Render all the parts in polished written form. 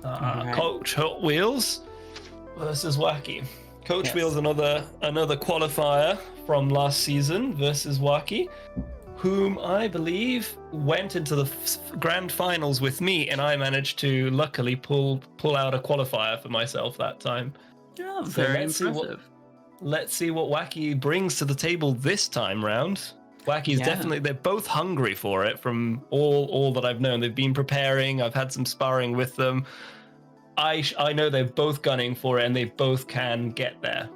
Right. Coachhotwheels versus Wacky. Coachwheel's Yes. another qualifier from last season versus Wacky, whom I believe went into the grand finals with me, and I managed to luckily pull out a qualifier for myself that time. Yeah, So very let's see impressive. Let's see what Wacky brings to the table this time round. Wacky's definitely, they're both hungry for it from all that I've known. They've been preparing. I've had some sparring with them. I know they're both gunning for it, and they both can get there.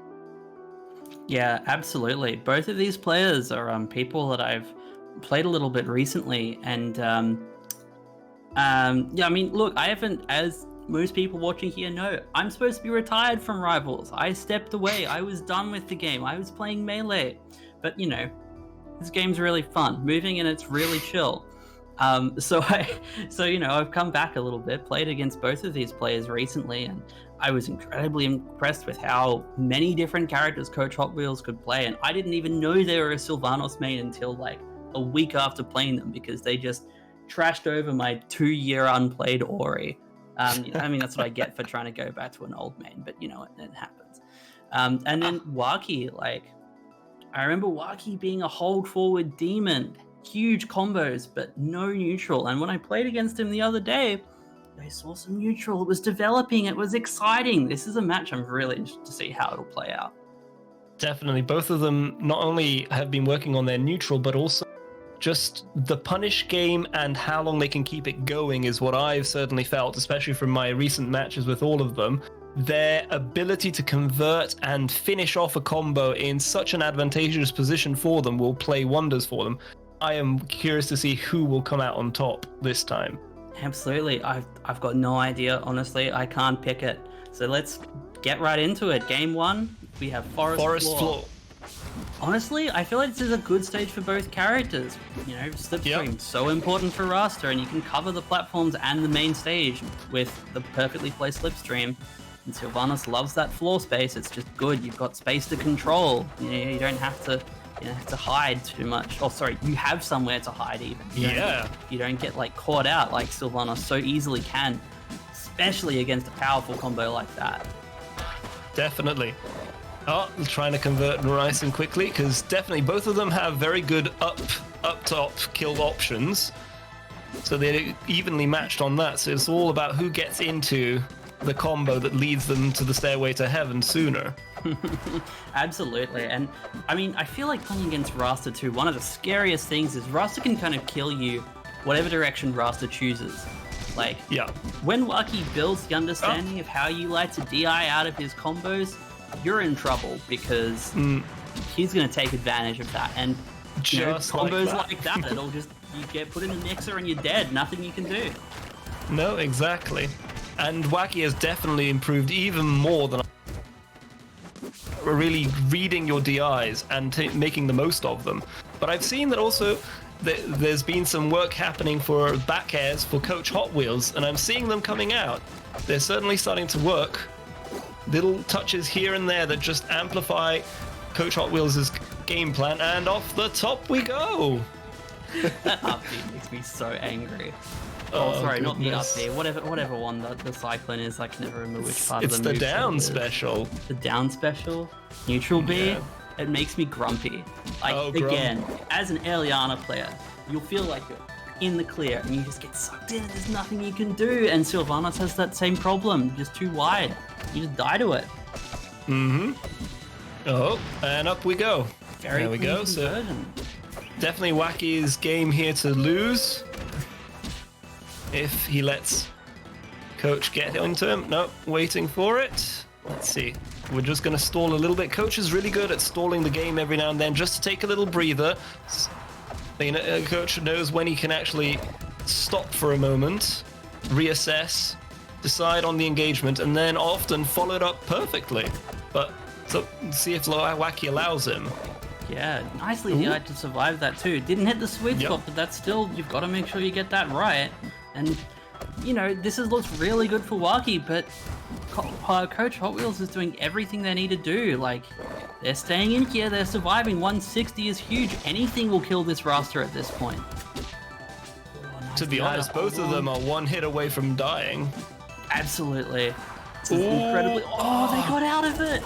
Yeah, absolutely. Both of these players are people that I've played a little bit recently, and yeah, I mean, look, I haven't, as most people watching here know, I'm supposed to be retired from Rivals. I stepped away. I was done with the game. I was playing Melee, but you know, this game's really fun, moving, and it's really chill. So you know, I've come back a little bit, played against both of these players recently, and I was incredibly impressed with how many different characters Coachhotwheels could play, and I didn't even know they were a Sylvanas main until like a week after playing them, because they just trashed over my 2-year unplayed Ori. I mean, that's what I get for trying to go back to an old main, but you know, it happens. And then Waki, like, I remember Waki being a hold forward demon, huge combos, but no neutral. And when I played against him the other day, I saw some neutral. It was developing. It was exciting. This is a match I'm really interested to see how it'll play out. Definitely. Both of them not only have been working on their neutral, but also just the punish game and how long they can keep it going is what I've certainly felt, especially from my recent matches with all of them. Their ability to convert and finish off a combo in such an advantageous position for them will play wonders for them. I am curious to see who will come out on top this time. Absolutely. I've got no idea, honestly. I can't pick it. So let's get right into it. Game 1, we have Forest Floor. Honestly, I feel like this is a good stage for both characters. You know, Slipstream, so important for Rasta, and you can cover the platforms and the main stage with the perfectly placed Slipstream. And Sylvanas loves that floor space. It's just good. You've got space to control. You know, you don't have to hide too much. Oh, sorry, you have somewhere to hide even. You don't get like caught out like Sylvanas so easily can, especially against a powerful combo like that. Definitely. Oh, trying to convert Ryson quickly, because definitely both of them have very good up top kill options. So they're evenly matched on that. So it's all about who gets into the combo that leads them to the stairway to heaven sooner. Absolutely. And I mean, I feel like playing against Rasta too, one of the scariest things is Rasta can kind of kill you whatever direction Rasta chooses. Like, when Waki builds the understanding of how you like to DI out of his combos, you're in trouble, because he's going to take advantage of that. And you know, combos like that, it'll just, you get put in the mixer and you're dead. Nothing you can do. No, exactly. And Wacky has definitely improved even more than really reading your DIs and making the most of them. But I've seen that also there's been some work happening for back airs for Coachhotwheels, and I'm seeing them coming out. They're certainly starting to work. Little touches here and there that just amplify Coachhotwheels' game plan, and off the top we go. That upbeat makes me so angry. Oh, sorry, goodness. Not the upbeat. Whatever one the cyclone is, I can never remember which part of the move. It's the down special. The down special? Neutral B? It makes me grumpy. Like, again, as an Eliana player, you'll feel like you're in the clear and you just get sucked in and there's nothing you can do. And Sylvanas has that same problem, just too wide. You just die to it. Oh, and up we go. There we go. So definitely Wacky's game here to lose. If he lets Coach get into him. Nope, waiting for it. Let's see. We're just going to stall a little bit. Coach is really good at stalling the game every now and then, just to take a little breather. Coach knows when he can actually stop for a moment, reassess, decide on the engagement, and then often follow it up perfectly. But so see if Wacky allows him. Yeah, nicely DI'd to survive that too. Didn't hit the sweet spot, but that's still, you've got to make sure you get that right. And, you know, this looks really good for Waki, but Coachhotwheels is doing everything they need to do. Like, they're staying in here, they're surviving. 160 is huge. Anything will kill this roster at this point. To be honest, both of them are one hit away from dying. Absolutely. This is incredibly. Oh, they got out of it.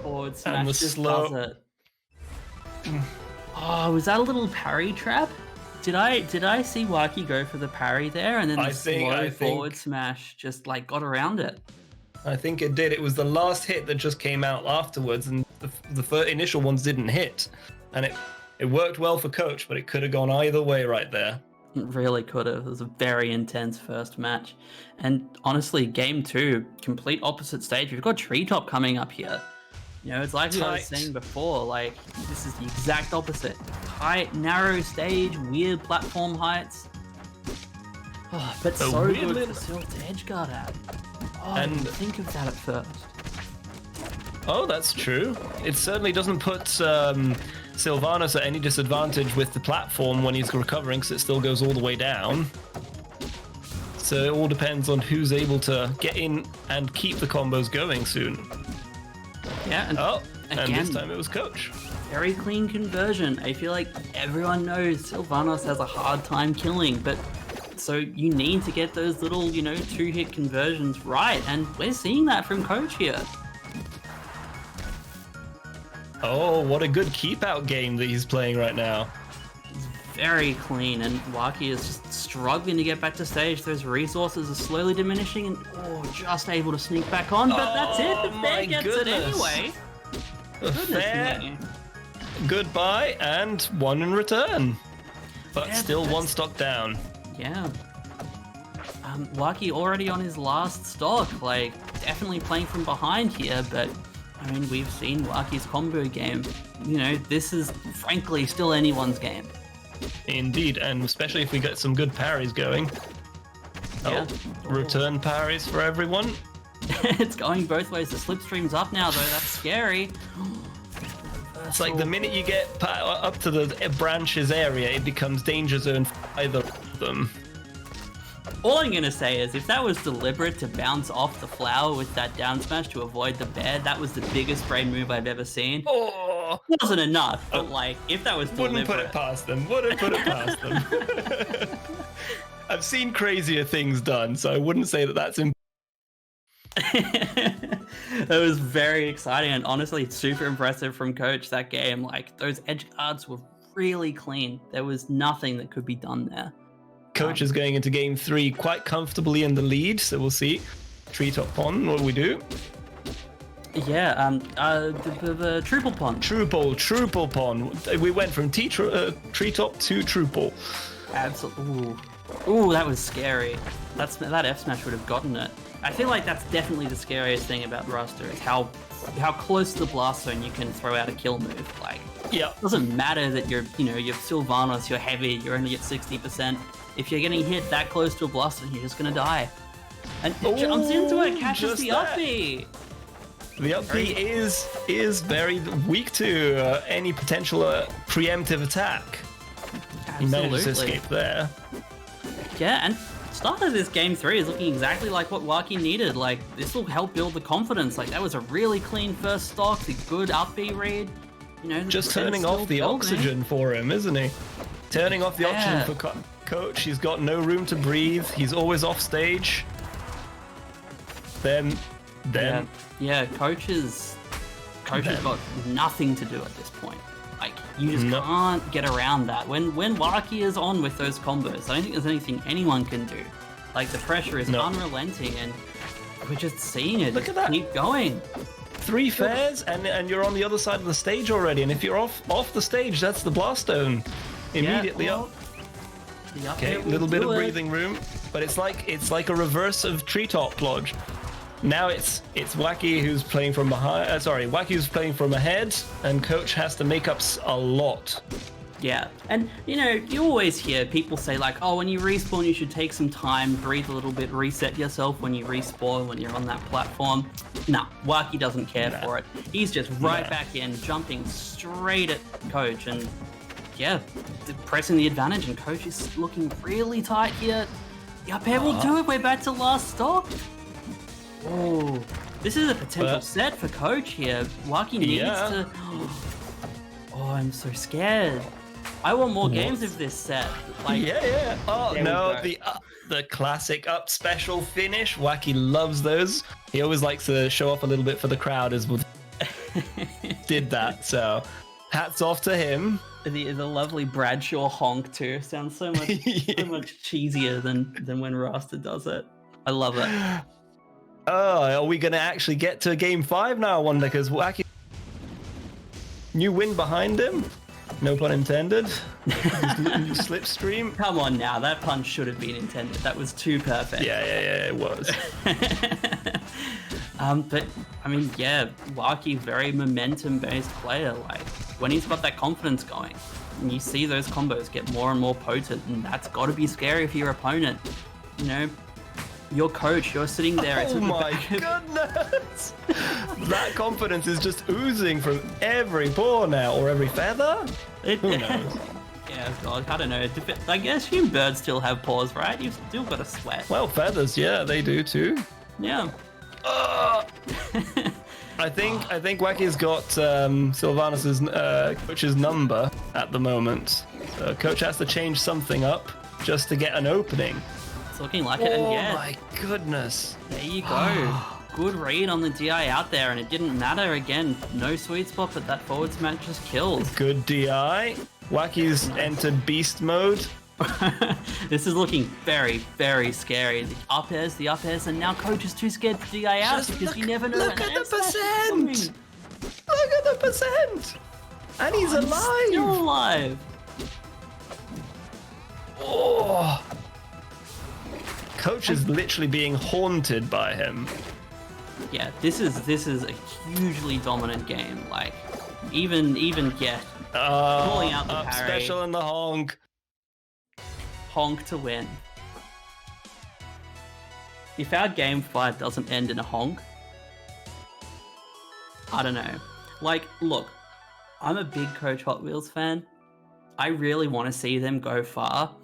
Forward smash and the just slow. does it. Oh, was that a little parry trap? Did I see Waki go for the parry there, and then the slow forward smash just like got around it? I think it did. It was the last hit that just came out afterwards, and the initial ones didn't hit, and it worked well for Coach, but it could have gone either way right there. It really could have. It was a very intense first match, and honestly, game 2, complete opposite stage. We've got Treetop coming up here. You know, it's like I was saying before, like, this is the exact opposite. Tight, narrow stage, weird platform heights. Oh, but so good for Silk to edgeguard at. Oh, I didn't think of that at first. Oh, that's true. It certainly doesn't put Sylvanas at any disadvantage with the platform when he's recovering, because it still goes all the way down. So it all depends on who's able to get in and keep the combos going soon. Yeah, and this time it was Coach. Very clean conversion. I feel like everyone knows Sylvanas has a hard time killing, but so you need to get those little, 2-hit conversions right, and we're seeing that from Coach here. Oh, what a good keep-out game that he's playing right now. It's very clean, and Waki is just struggling to get back to stage. Those resources are slowly diminishing, and just able to sneak back on, but that's it. The Fair gets it anyway. The Fair, goodbye, and one in return. But still one stock down. Yeah. Waki already on his last stock, like, definitely playing from behind here, but I mean, we've seen Waki's combo game. This is frankly still anyone's game. Indeed, and especially if we get some good parries going. Yeah. Return parries for everyone. It's going both ways. The slipstream's up now, though. That's scary. It's like the minute you get up to the branches area, it becomes danger zone for either of them. All I'm going to say is, if that was deliberate to bounce off the flower with that down smash to avoid the bear, that was the biggest brain move I've ever seen. Oh! It wasn't enough, but if that was deliberate... Wouldn't put it past them. I've seen crazier things done, so I wouldn't say that that's It was very exciting, and honestly, super impressive from Coach that game. Like, those edge guards were really clean. There was nothing that could be done there. Coach is going into game 3 quite comfortably in the lead, so we'll see. Treetop Pond, what do we do? Yeah, the Triple Pond. Triple Pond. We went from Treetop to Triple. Absolutely. Ooh, that was scary. That F smash would have gotten it. I feel like that's definitely the scariest thing about Ruster, is how close to the blast zone you can throw out a kill move. Like, yeah, it doesn't matter that you're Sylvanas, you're heavy, you're only at 60%. If you're getting hit that close to a blast zone, you're just gonna die. And it jumps into it, catches the up B. The up B is very weak to any potential preemptive attack. Absolutely. He managed to escape there. Yeah, and start of this game 3 is looking exactly like what Waki needed. Like, this will help build the confidence. Like, that was a really clean first stock, a good up B read. Just turning off the oxygen for him, isn't he? Turning off the oxygen for Coach. He's got no room to breathe. He's always off stage. Then. Yeah, Coach has got nothing to do at this point. Like, you just can't get around that. When Waki is on with those combos, I don't think there's anything anyone can do. Like, the pressure is unrelenting, and we're just seeing it. Look at that. Keep going. 3 fairs, and you're on the other side of the stage already. And if you're off the stage, that's the blast zone. Immediately up. Okay, a little bit of breathing room, but it's like a reverse of Treetop Lodge. Now it's Waki who's playing from behind. Waki who's playing from ahead, and Coach has to make up a lot. Yeah, and you always hear people say like, oh, when you respawn, you should take some time, breathe a little bit, reset yourself when you respawn, when you're on that platform. Nah, Waki doesn't care for it. He's just right back in, jumping straight at Coach, and yeah, pressing the advantage, and Coach is looking really tight here. The up air will do it. We're back to last stock. Oh, this is a potential set for Coach here. Waki needs to... Oh, I'm so scared. I want more games of this set. Like, yeah. Oh there no, we the classic up special finish. Wacky loves those. He always likes to show off a little bit for the crowd as well. Did that, so hats off to him. The lovely Bradshaw honk too sounds so much so much cheesier than when Rasta does it. I love it. Oh, are we gonna actually get to game 5 now? I wonder, because Wacky new win behind him. No pun intended. New slipstream. Come on now, that pun should have been intended. That was too perfect. Yeah, it was. But I mean, yeah, Waki, very momentum-based player. Like when he's got that confidence going, and you see those combos get more and more potent, and that's got to be scary for your opponent. You know, your coach, you're sitting there. Oh my goodness! That confidence is just oozing from every pore now, or every feather. Who knows? Yeah, God, I don't know. I guess you birds still have paws, right? You've still got to sweat. Well, feathers, yeah, they do too. Yeah. I think Wacky's got Sylvanus's coach's number at the moment. Coach has to change something up just to get an opening. It's looking like it, and yeah. Oh my goodness! There you go. Good read on the DI out there, and it didn't matter again. No sweet spot, but that forward smash just kills. Good DI. Wacky's entered beast mode. This is looking very, very scary. The up airs, and now Coach is too scared to DI out because you never know. Look at the percent! Look at the percent! And he's alive! Still alive! Oh! Coach is literally being haunted by him. Yeah, this is a hugely dominant game. Like, even yeah, pulling out the up parry. special in the honk. Honk to win. If our game 5 doesn't end in a honk, I don't know. Like, look, I'm a big Coachhotwheels fan. I really want to see them go far,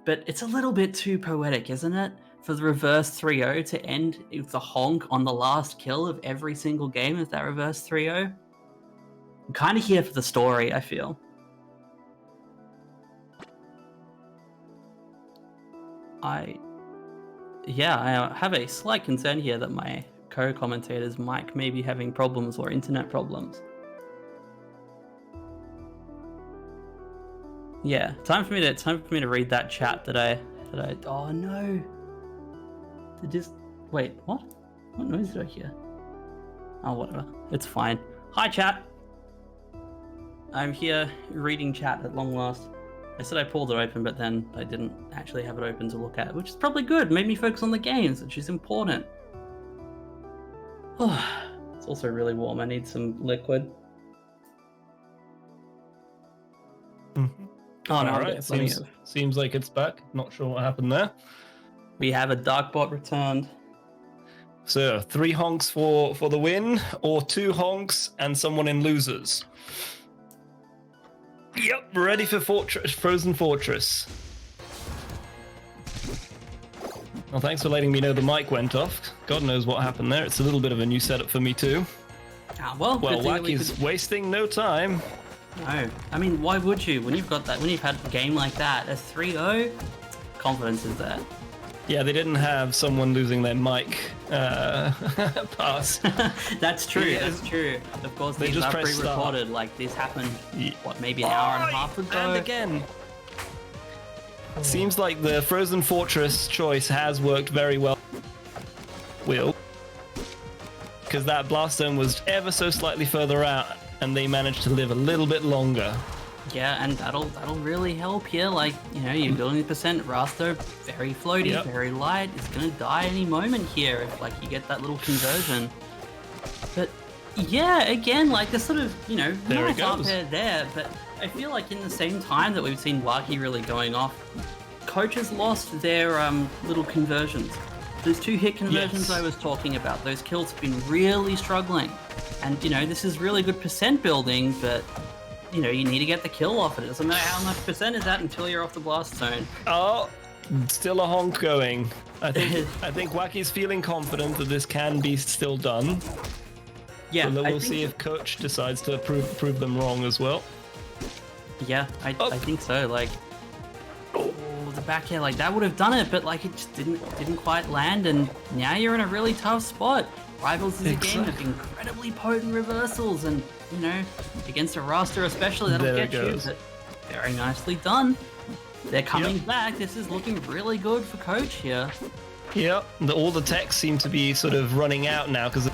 but it's a little bit too poetic, isn't it? For the reverse 3-0 to end with a honk on the last kill of every single game of that reverse 3-0. I'm kind of here for the story, I feel. I have a slight concern here that my co-commentator's mic may be having problems or internet problems. Yeah, time for me to read that chat that I oh no. Wait, what? What noise did I hear? Oh, whatever. It's fine. Hi, chat. I'm here reading chat at long last. I said I pulled it open, but then I didn't actually have it open to look at, which is probably good. Made me focus on the games, which is important. It's also really warm. I need some liquid. Mm-hmm. Oh no! All right. Seems like it's back. Not sure what happened there. We have a dark bot returned. So 3 honks for the win, or 2 honks and someone in losers. Yep, ready for Frozen Fortress. Well, thanks for letting me know the mic went off. God knows what happened there. It's a little bit of a new setup for me too. Well, Wacky's wasting no time. No, I mean, why would you? When you've got that, when you've had a game like that, a 3-0, confidence is there. Yeah, they didn't have someone losing their mic pass. That's true. Yeah. That's true. Of course, these are pre-recorded. Like this happened, what, maybe an hour and a half ago. And again. Seems like the Frozen Fortress choice has worked very well. Because that blast zone was ever so slightly further out, and they managed to live a little bit longer. Yeah, and that'll really help here. Like, you know, you're building the percent. Rasto, very floaty, very light. It's gonna die any moment here if like you get that little conversion. But yeah, again, like the sort of, you know, nice up air there. But I feel like in the same time that we've seen Waki really going off, Coach has lost their little conversions. Those 2 hit conversions I was talking about, those kills have been really struggling. And you know, this is really good percent building, but you know, you need to get the kill off. It doesn't matter how much percent is that until you're off the blast zone. Oh, still a honk going. I think Wacky's feeling confident that this can be still done. Yeah, so we'll see if Coach decides to prove them wrong as well. Yeah, I think so. Like, oh, the back air, like that would have done it, but like it just didn't quite land, and now you're in a really tough spot. Rivals is a game of incredibly potent reversals, and you know, against a roster especially, that'll get you. But very nicely done. They're coming back. This is looking really good for Coach here. Yep, all the techs seem to be sort of running out now because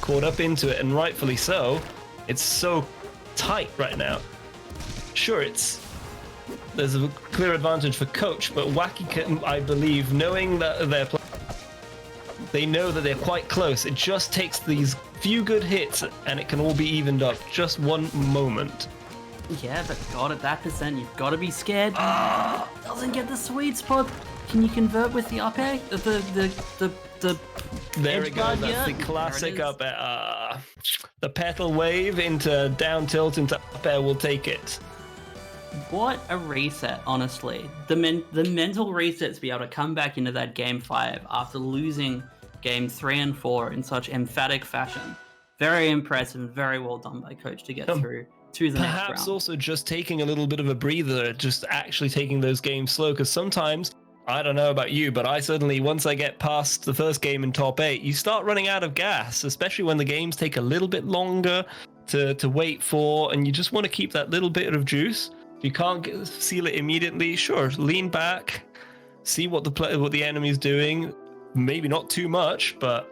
caught up into it, and rightfully so. It's so tight right now. Sure, there's a clear advantage for Coach, but Wacky, I believe, knowing that they know that they're quite close. It just takes these few good hits, and it can all be evened up. Just one moment. Yeah, but God, at that percent, you've got to be scared. Doesn't get the sweet spot. Can you convert with the up air? The there it goes. That's the classic up air. The petal wave into down tilt into up air will take it. What a reset, honestly. The mental reset to be able to come back into that game 5 after losing games 3 and 4 in such emphatic fashion. Very impressive and very well done by Coach to get through to the next round. Perhaps also just taking a little bit of a breather, just actually taking those games slow, because sometimes, I don't know about you, but I certainly, once I get past the first game in top 8, you start running out of gas, especially when the games take a little bit longer to wait for, and you just want to keep that little bit of juice. If you can't seal it immediately, sure, lean back, see what the enemy's doing. Maybe not too much, but